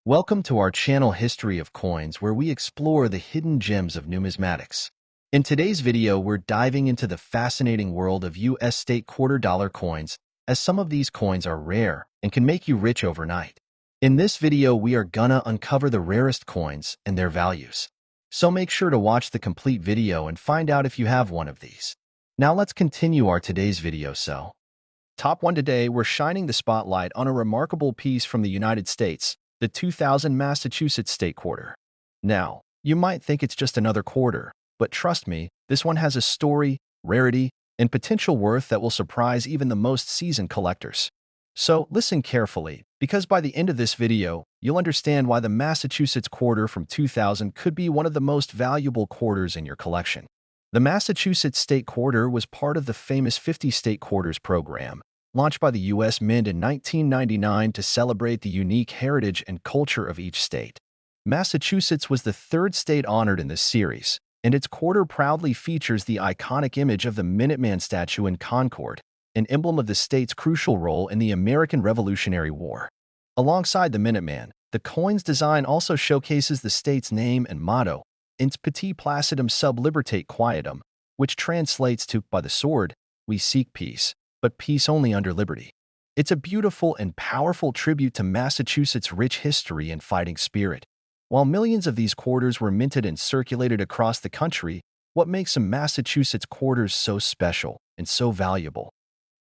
Welcome to our channel History of Coins, where we explore the hidden gems of numismatics. In today's video, we're diving into the fascinating world of U.S. state quarter-dollar coins, as some of these coins are rare and can make you rich overnight. In this video, we are gonna uncover the rarest coins and their values. So make sure to watch the complete video and find out if you have one of these. Now let's continue our today's video. Top 1 today, we're shining the spotlight on a remarkable piece from the United States, the 2000 Massachusetts state quarter. Now, you might think it's just another quarter, but trust me, this one has a story, rarity, and potential worth that will surprise even the most seasoned collectors. So listen carefully, because by the end of this video, you'll understand why the Massachusetts quarter from 2000 could be one of the most valuable quarters in your collection. The Massachusetts state quarter was part of the famous 50 state quarters program, launched by the U.S. Mint in 1999 to celebrate the unique heritage and culture of each state. Massachusetts was the third state honored in this series, and its quarter proudly features the iconic image of the Minuteman statue in Concord, an emblem of the state's crucial role in the American Revolutionary War. Alongside the Minuteman, the coin's design also showcases the state's name and motto, Ins Pati Placidum Sub Libertate Quietum, which translates to, by the sword, we seek peace, but peace only under liberty. It's a beautiful and powerful tribute to Massachusetts' rich history and fighting spirit. While millions of these quarters were minted and circulated across the country, what makes some Massachusetts quarters so special and so valuable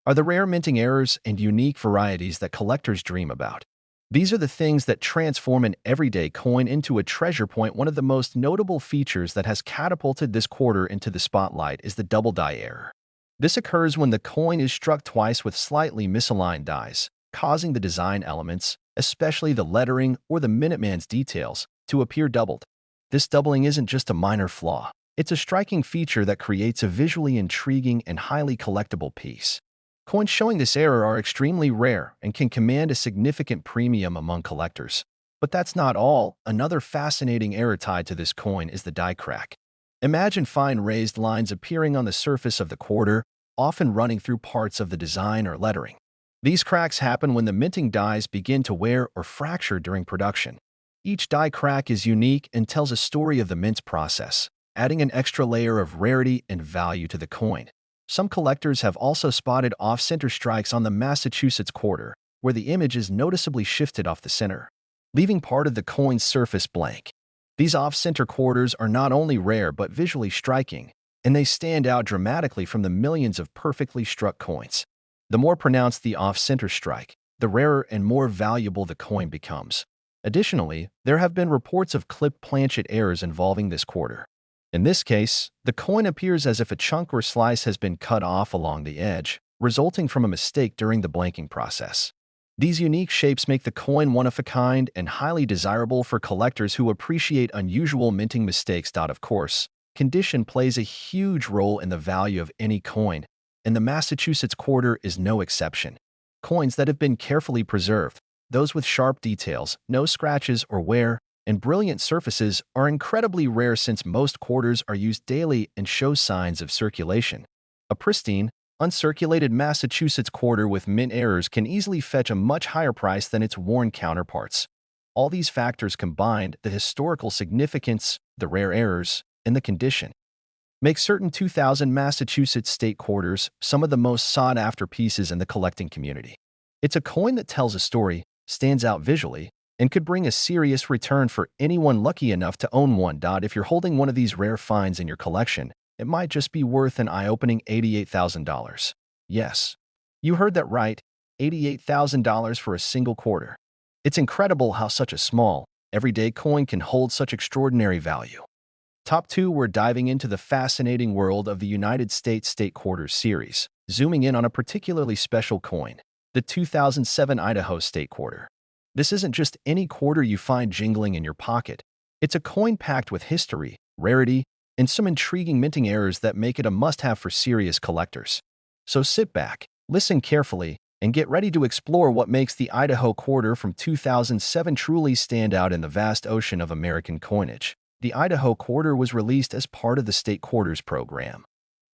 are the rare minting errors and unique varieties that collectors dream about. These are the things that transform an everyday coin into a treasure point. One of the most notable features that has catapulted this quarter into the spotlight is the double die error. This occurs when the coin is struck twice with slightly misaligned dies, causing the design elements, especially the lettering or the Minuteman's details, to appear doubled. This doubling isn't just a minor flaw. It's a striking feature that creates a visually intriguing and highly collectible piece. Coins showing this error are extremely rare and can command a significant premium among collectors. But that's not all. Another fascinating error tied to this coin is the die crack. Imagine fine raised lines appearing on the surface of the quarter, often running through parts of the design or lettering. These cracks happen when the minting dies begin to wear or fracture during production. Each die crack is unique and tells a story of the mint process, adding an extra layer of rarity and value to the coin. Some collectors have also spotted off-center strikes on the Massachusetts quarter, where the image is noticeably shifted off the center, leaving part of the coin's surface blank. These off-center quarters are not only rare but visually striking, and they stand out dramatically from the millions of perfectly struck coins. The more pronounced the off-center strike, the rarer and more valuable the coin becomes. Additionally, there have been reports of clip planchet errors involving this quarter. In this case, the coin appears as if a chunk or slice has been cut off along the edge, resulting from a mistake during the blanking process. These unique shapes make the coin one of a kind and highly desirable for collectors who appreciate unusual minting mistakes. Of course, condition plays a huge role in the value of any coin, and the Massachusetts quarter is no exception. Coins that have been carefully preserved, those with sharp details, no scratches or wear, and brilliant surfaces are incredibly rare since most quarters are used daily and show signs of circulation. A pristine, uncirculated Massachusetts quarter with mint errors can easily fetch a much higher price than its worn counterparts. All these factors combined, the historical significance, the rare errors, and the condition, make certain 2000 Massachusetts state quarters some of the most sought-after pieces in the collecting community. It's a coin that tells a story, stands out visually, and could bring a serious return for anyone lucky enough to own one. If you're holding one of these rare finds in your collection, it might just be worth an eye-opening $88,000. Yes, you heard that right, $88,000 for a single quarter. It's incredible how such a small, everyday coin can hold such extraordinary value. Top 2, we're diving into the fascinating world of the United States state quarters series, zooming in on a particularly special coin, the 2007 Idaho state quarter. This isn't just any quarter you find jingling in your pocket. It's a coin packed with history, rarity, and some intriguing minting errors that make it a must-have for serious collectors. So sit back, listen carefully, and get ready to explore what makes the Idaho quarter from 2007 truly stand out in the vast ocean of American coinage. The Idaho quarter was released as part of the state quarters program,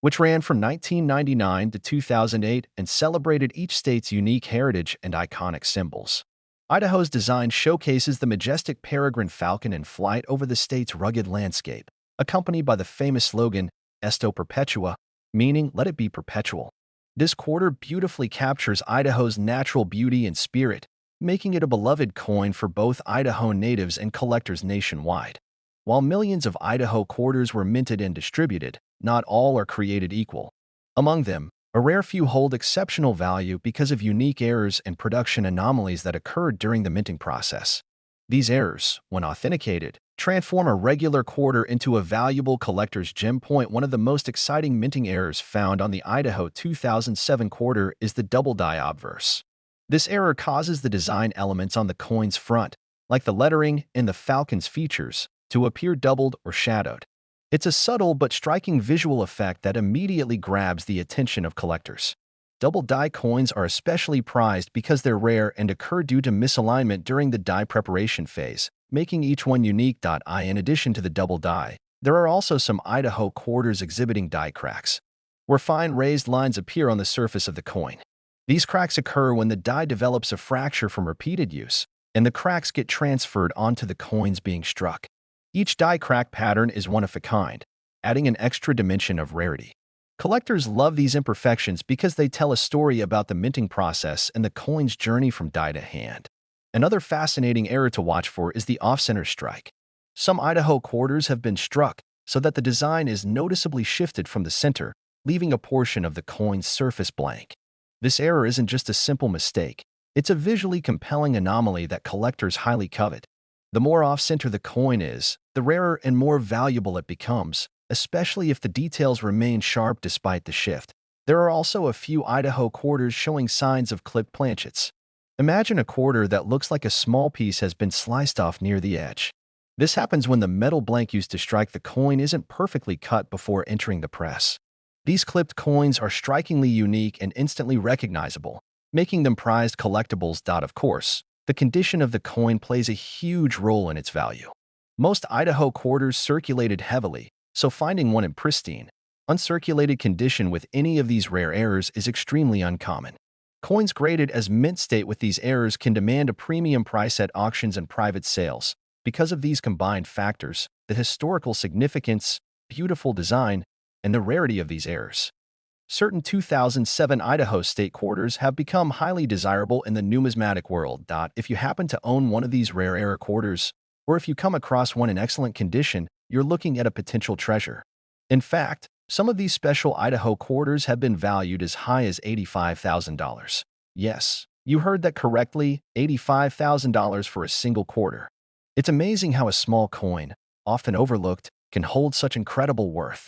which ran from 1999 to 2008 and celebrated each state's unique heritage and iconic symbols. Idaho's design showcases the majestic peregrine falcon in flight over the state's rugged landscape, accompanied by the famous slogan, Esto Perpetua, meaning let it be perpetual. This quarter beautifully captures Idaho's natural beauty and spirit, making it a beloved coin for both Idaho natives and collectors nationwide. While millions of Idaho quarters were minted and distributed, not all are created equal. Among them, a rare few hold exceptional value because of unique errors and production anomalies that occurred during the minting process. These errors, when authenticated, transform a regular quarter into a valuable collector's gem. One of the most exciting minting errors found on the Idaho 2007 quarter is the double die obverse. This error causes the design elements on the coin's front, like the lettering and the falcon's features, to appear doubled or shadowed. It's a subtle but striking visual effect that immediately grabs the attention of collectors. Double die coins are especially prized because they're rare and occur due to misalignment during the die preparation phase, making each one unique. In addition to the double die, there are also some Idaho quarters exhibiting die cracks, where fine raised lines appear on the surface of the coin. These cracks occur when the die develops a fracture from repeated use, and the cracks get transferred onto the coins being struck. Each die crack pattern is one of a kind, adding an extra dimension of rarity. Collectors love these imperfections because they tell a story about the minting process and the coin's journey from die to hand. Another fascinating error to watch for is the off-center strike. Some Idaho quarters have been struck so that the design is noticeably shifted from the center, leaving a portion of the coin's surface blank. This error isn't just a simple mistake, it's a visually compelling anomaly that collectors highly covet. The more off-center the coin is, the rarer and more valuable it becomes, especially if the details remain sharp despite the shift. There are also a few Idaho quarters showing signs of clipped planchets. Imagine a quarter that looks like a small piece has been sliced off near the edge. This happens when the metal blank used to strike the coin isn't perfectly cut before entering the press. These clipped coins are strikingly unique and instantly recognizable, making them prized collectibles. Of course, the condition of the coin plays a huge role in its value. Most Idaho quarters circulated heavily, so finding one in pristine, uncirculated condition with any of these rare errors is extremely uncommon. Coins graded as mint state with these errors can demand a premium price at auctions and private sales. Because of these combined factors, the historical significance, beautiful design, and the rarity of these errors, certain 2007 Idaho state quarters have become highly desirable in the numismatic world. If you happen to own one of these rare error quarters, or if you come across one in excellent condition, you're looking at a potential treasure. In fact, some of these special Idaho quarters have been valued as high as $85,000. Yes, you heard that correctly, $85,000 for a single quarter. It's amazing how a small coin, often overlooked, can hold such incredible worth.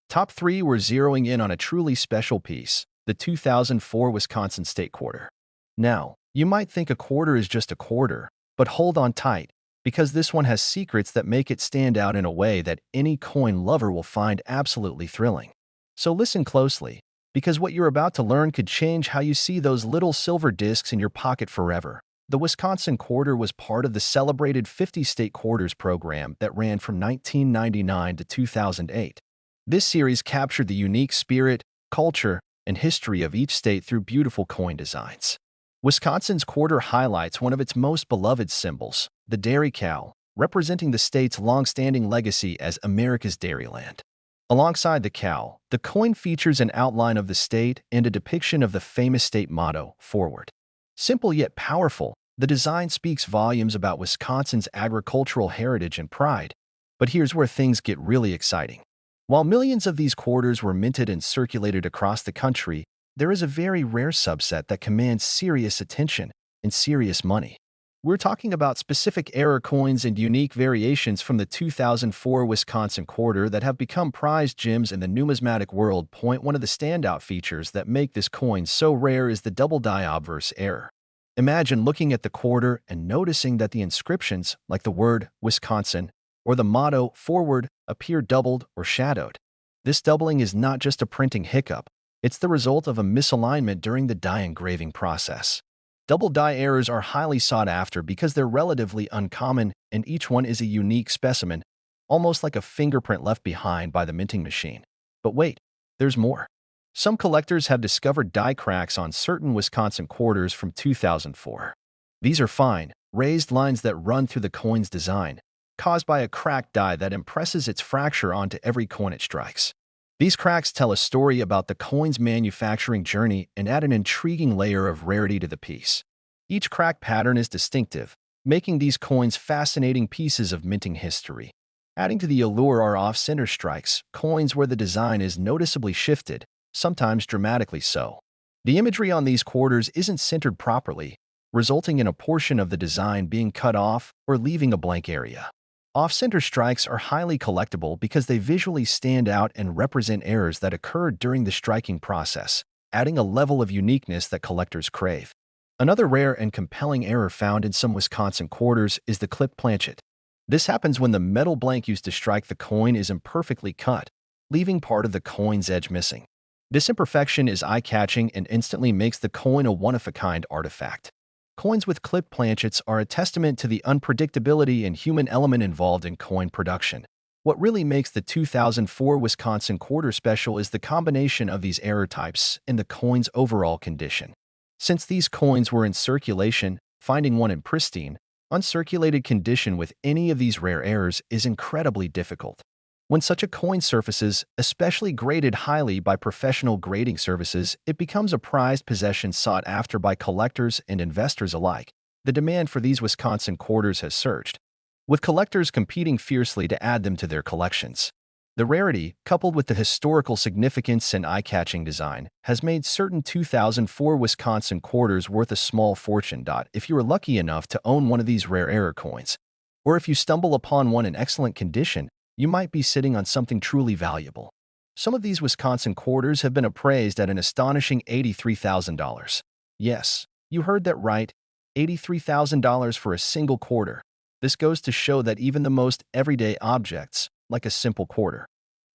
Top 3 were zeroing in on a truly special piece, the 2004 Wisconsin State Quarter. Now, you might think a quarter is just a quarter, but hold on tight, because this one has secrets that make it stand out in a way that any coin lover will find absolutely thrilling. So listen closely, because what you're about to learn could change how you see those little silver discs in your pocket forever. The Wisconsin Quarter was part of the celebrated 50 State Quarters program that ran from 1999 to 2008. This series captured the unique spirit, culture, and history of each state through beautiful coin designs. Wisconsin's quarter highlights one of its most beloved symbols, the dairy cow, representing the state's long-standing legacy as America's dairyland. Alongside the cow, the coin features an outline of the state and a depiction of the famous state motto, Forward. Simple yet powerful, the design speaks volumes about Wisconsin's agricultural heritage and pride. But here's where things get really exciting. While millions of these quarters were minted and circulated across the country, there is a very rare subset that commands serious attention and serious money. We're talking about specific error coins and unique variations from the 2004 Wisconsin Quarter that have become prized gems in the numismatic world. One of the standout features that make this coin so rare is the double die obverse error. Imagine looking at the quarter and noticing that the inscriptions, like the word Wisconsin or the motto Forward, appear doubled or shadowed. This doubling is not just a printing hiccup, it's the result of a misalignment during the die engraving process. Double die errors are highly sought after because they're relatively uncommon and each one is a unique specimen, almost like a fingerprint left behind by the minting machine. But wait, there's more. Some collectors have discovered die cracks on certain Wisconsin quarters from 2004. These are fine, raised lines that run through the coin's design, caused by a cracked die that impresses its fracture onto every coin it strikes. These cracks tell a story about the coin's manufacturing journey and add an intriguing layer of rarity to the piece. Each crack pattern is distinctive, making these coins fascinating pieces of minting history. Adding to the allure are off-center strikes, coins where the design is noticeably shifted, sometimes dramatically so. The imagery on these quarters isn't centered properly, resulting in a portion of the design being cut off or leaving a blank area. Off-center strikes are highly collectible because they visually stand out and represent errors that occurred during the striking process, adding a level of uniqueness that collectors crave. Another rare and compelling error found in some Wisconsin quarters is the clipped planchet. This happens when the metal blank used to strike the coin is imperfectly cut, leaving part of the coin's edge missing. This imperfection is eye-catching and instantly makes the coin a one-of-a-kind artifact. Coins with clipped planchets are a testament to the unpredictability and human element involved in coin production. What really makes the 2004 Wisconsin quarter special is the combination of these error types and the coin's overall condition. Since these coins were in circulation, finding one in pristine, uncirculated condition with any of these rare errors is incredibly difficult. When such a coin surfaces, especially graded highly by professional grading services, it becomes a prized possession sought after by collectors and investors alike. The demand for these Wisconsin quarters has surged, with collectors competing fiercely to add them to their collections. The rarity, coupled with the historical significance and eye-catching design, has made certain 2004 Wisconsin quarters worth a small fortune. If you are lucky enough to own one of these rare error coins, or if you stumble upon one in excellent condition, you might be sitting on something truly valuable. Some of these Wisconsin quarters have been appraised at an astonishing $83,000. Yes, you heard that right, $83,000 for a single quarter. This goes to show that even the most everyday objects, like a simple quarter,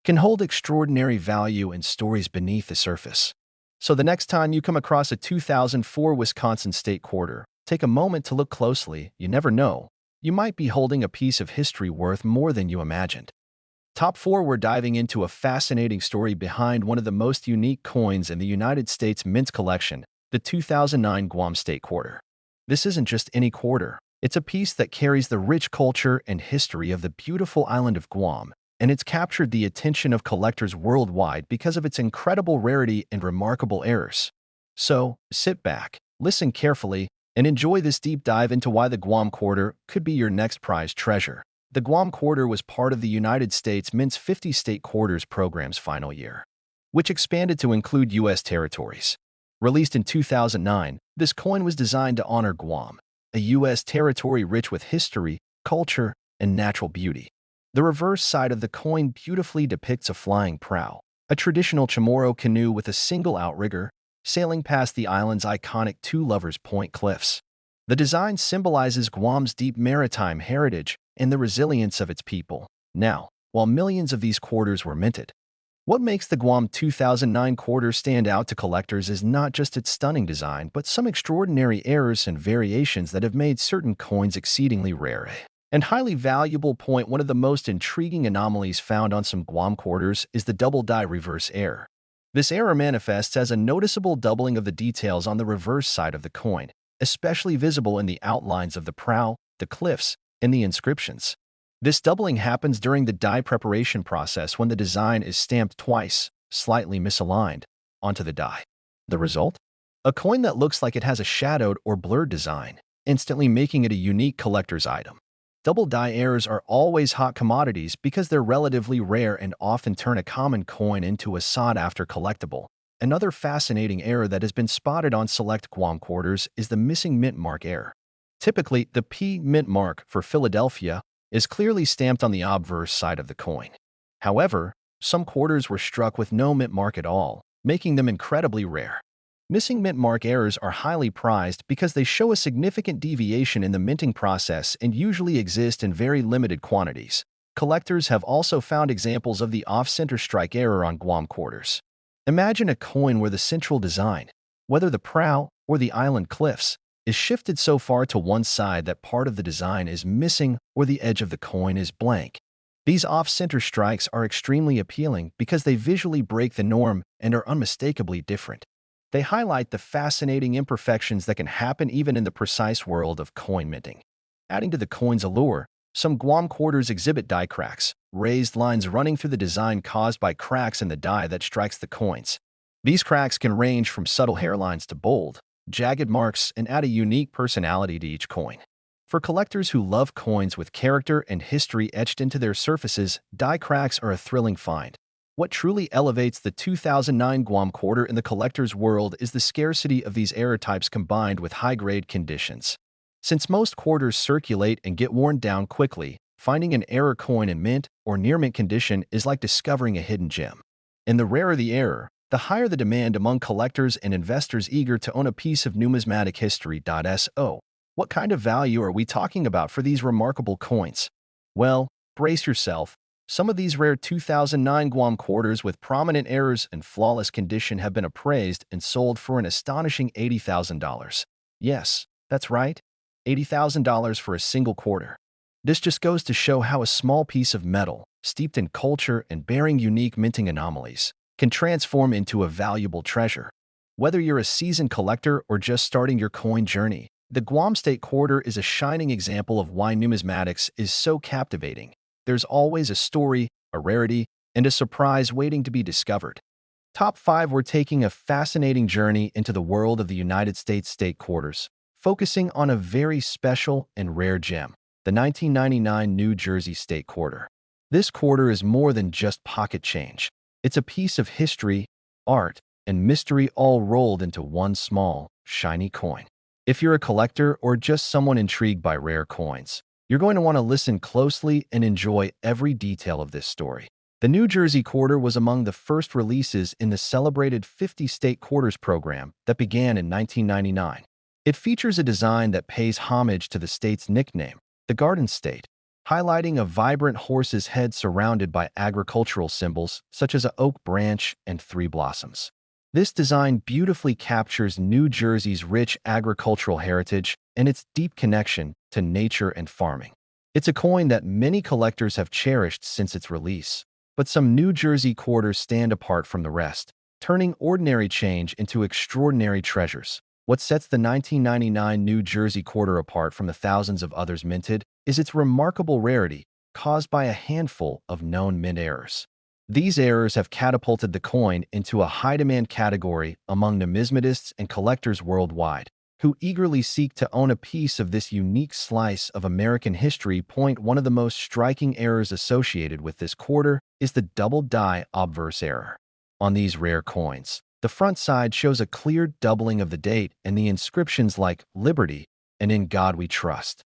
can hold extraordinary value and stories beneath the surface. So the next time you come across a 2004 Wisconsin state quarter, take a moment to look closely. You never know. You might be holding a piece of history worth more than you imagined. Top 4, we're diving into a fascinating story behind one of the most unique coins in the United States Mint collection, the 2009 Guam State Quarter. This isn't just any quarter. It's a piece that carries the rich culture and history of the beautiful island of Guam, and it's captured the attention of collectors worldwide because of its incredible rarity and remarkable errors. So, sit back, listen carefully, and enjoy this deep dive into why the Guam quarter could be your next prized treasure. The Guam quarter was part of the United States Mint's 50 State Quarters program's final year, which expanded to include U.S. territories. Released in 2009, this coin was designed to honor Guam, a U.S. territory rich with history, culture, and natural beauty. The reverse side of the coin beautifully depicts a flying prow, a traditional Chamorro canoe with a single outrigger, sailing past the island's iconic Two Lovers Point cliffs. The design symbolizes Guam's deep maritime heritage and the resilience of its people. Now, while millions of these quarters were minted, what makes the Guam 2009 quarter stand out to collectors is not just its stunning design, but some extraordinary errors and variations that have made certain coins exceedingly rare and highly valuable. One of the most intriguing anomalies found on some Guam quarters is the double die reverse error. This error manifests as a noticeable doubling of the details on the reverse side of the coin, especially visible in the outlines of the prow, the cliffs, and the inscriptions. This doubling happens during the die preparation process when the design is stamped twice, slightly misaligned, onto the die. The result? A coin that looks like it has a shadowed or blurred design, instantly making it a unique collector's item. Double die errors are always hot commodities because they're relatively rare and often turn a common coin into a sought-after collectible. Another fascinating error that has been spotted on select Guam quarters is the missing mint mark error. Typically, the P mint mark for Philadelphia is clearly stamped on the obverse side of the coin. However, some quarters were struck with no mint mark at all, making them incredibly rare. Missing mint mark errors are highly prized because they show a significant deviation in the minting process and usually exist in very limited quantities. Collectors have also found examples of the off-center strike error on Guam quarters. Imagine a coin where the central design, whether the prow or the island cliffs, is shifted so far to one side that part of the design is missing or the edge of the coin is blank. These off-center strikes are extremely appealing because they visually break the norm and are unmistakably different. They highlight the fascinating imperfections that can happen even in the precise world of coin minting. Adding to the coin's allure, some Guam quarters exhibit die cracks, raised lines running through the design caused by cracks in the die that strikes the coins. These cracks can range from subtle hairlines to bold, jagged marks and add a unique personality to each coin. For collectors who love coins with character and history etched into their surfaces, die cracks are a thrilling find. What truly elevates the 2009 Guam quarter in the collector's world is the scarcity of these error types combined with high-grade conditions. Since most quarters circulate and get worn down quickly, finding an error coin in mint or near-mint condition is like discovering a hidden gem. And the rarer the error, the higher the demand among collectors and investors eager to own a piece of numismatic history. So, what kind of value are we talking about for these remarkable coins? Well, brace yourself. Some of these rare 2009 Guam quarters with prominent errors and flawless condition have been appraised and sold for an astonishing $80,000. Yes, that's right, $80,000 for a single quarter. This just goes to show how a small piece of metal, steeped in culture and bearing unique minting anomalies, can transform into a valuable treasure. Whether you're a seasoned collector or just starting your coin journey, the Guam State Quarter is a shining example of why numismatics is so captivating. There's always a story, a rarity, and a surprise waiting to be discovered. Top 5, we're taking a fascinating journey into the world of the United States State Quarters, focusing on a very special and rare gem, the 1999 New Jersey State Quarter. This quarter is more than just pocket change. It's a piece of history, art, and mystery all rolled into one small, shiny coin. If you're a collector or just someone intrigued by rare coins, you're going to want to listen closely and enjoy every detail of this story. The New Jersey Quarter was among the first releases in the celebrated 50 State Quarters program that began in 1999. It features a design that pays homage to the state's nickname, the Garden State, highlighting a vibrant horse's head surrounded by agricultural symbols such as an oak branch and 3 blossoms. This design beautifully captures New Jersey's rich agricultural heritage and its deep connection to nature and farming. It's a coin that many collectors have cherished since its release, but some New Jersey quarters stand apart from the rest, turning ordinary change into extraordinary treasures. What sets the 1999 New Jersey Quarter apart from the thousands of others minted is its remarkable rarity, caused by a handful of known mint errors. These errors have catapulted the coin into a high-demand category among numismatists and collectors worldwide, who eagerly seek to own a piece of this unique slice of American history. One of the most striking errors associated with this quarter is the double die obverse error. On these rare coins, the front side shows a clear doubling of the date and the inscriptions like Liberty and In God We Trust.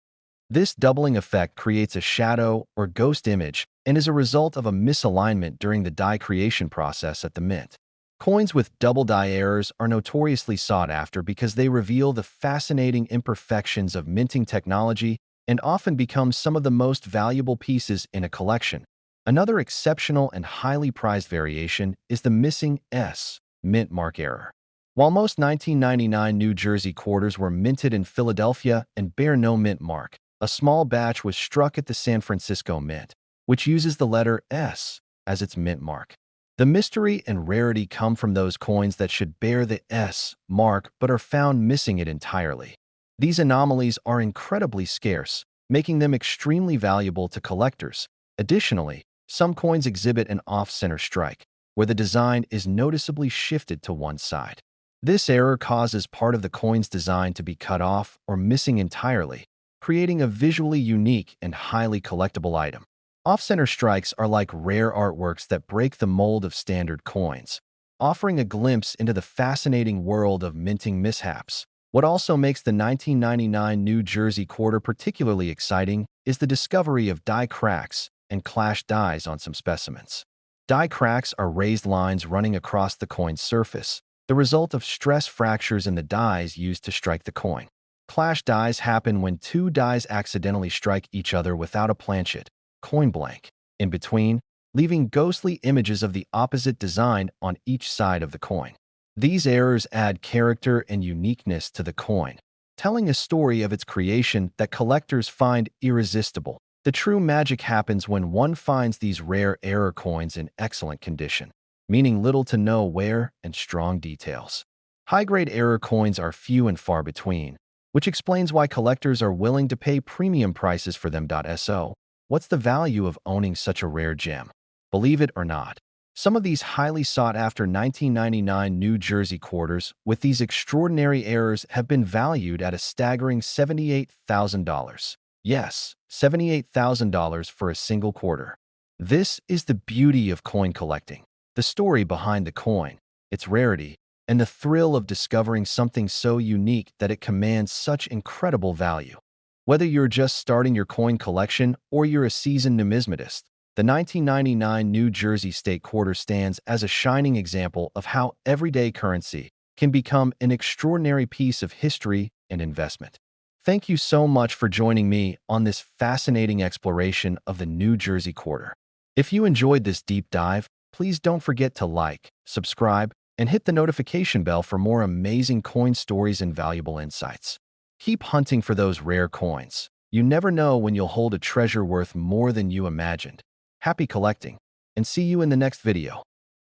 This doubling effect creates a shadow or ghost image and is a result of a misalignment during the die creation process at the mint. Coins with double die errors are notoriously sought after because they reveal the fascinating imperfections of minting technology and often become some of the most valuable pieces in a collection. Another exceptional and highly prized variation is the missing S mint mark error. While most 1999 New Jersey quarters were minted in Philadelphia and bear no mint mark, a small batch was struck at the San Francisco Mint, which uses the letter S as its mint mark. The mystery and rarity come from those coins that should bear the S mark but are found missing it entirely. These anomalies are incredibly scarce, making them extremely valuable to collectors. Additionally, some coins exhibit an off-center strike, where the design is noticeably shifted to one side. This error causes part of the coin's design to be cut off or missing entirely, creating a visually unique and highly collectible item. Off-center strikes are like rare artworks that break the mold of standard coins, offering a glimpse into the fascinating world of minting mishaps. What also makes the 1999 New Jersey Quarter particularly exciting is the discovery of die cracks and clashed dies on some specimens. Die cracks are raised lines running across the coin's surface, the result of stress fractures in the dies used to strike the coin. Clash dies happen when 2 dies accidentally strike each other without a planchet, coin blank, in between, leaving ghostly images of the opposite design on each side of the coin. These errors add character and uniqueness to the coin, telling a story of its creation that collectors find irresistible. The true magic happens when one finds these rare error coins in excellent condition, meaning little to no wear and strong details. High-grade error coins are few and far between, which explains why collectors are willing to pay premium prices for them. So, what's the value of owning such a rare gem? Believe it or not, some of these highly sought-after 1999 New Jersey quarters with these extraordinary errors have been valued at a staggering $78,000. Yes, $78,000 for a single quarter. This is the beauty of coin collecting. The story behind the coin, its rarity, and the thrill of discovering something so unique that it commands such incredible value. Whether you're just starting your coin collection or you're a seasoned numismatist, the 1999 New Jersey State Quarter stands as a shining example of how everyday currency can become an extraordinary piece of history and investment. Thank you so much for joining me on this fascinating exploration of the New Jersey Quarter. If you enjoyed this deep dive, please don't forget to like, subscribe, and hit the notification bell for more amazing coin stories and valuable insights. Keep hunting for those rare coins. You never know when you'll hold a treasure worth more than you imagined. Happy collecting, and see you in the next video.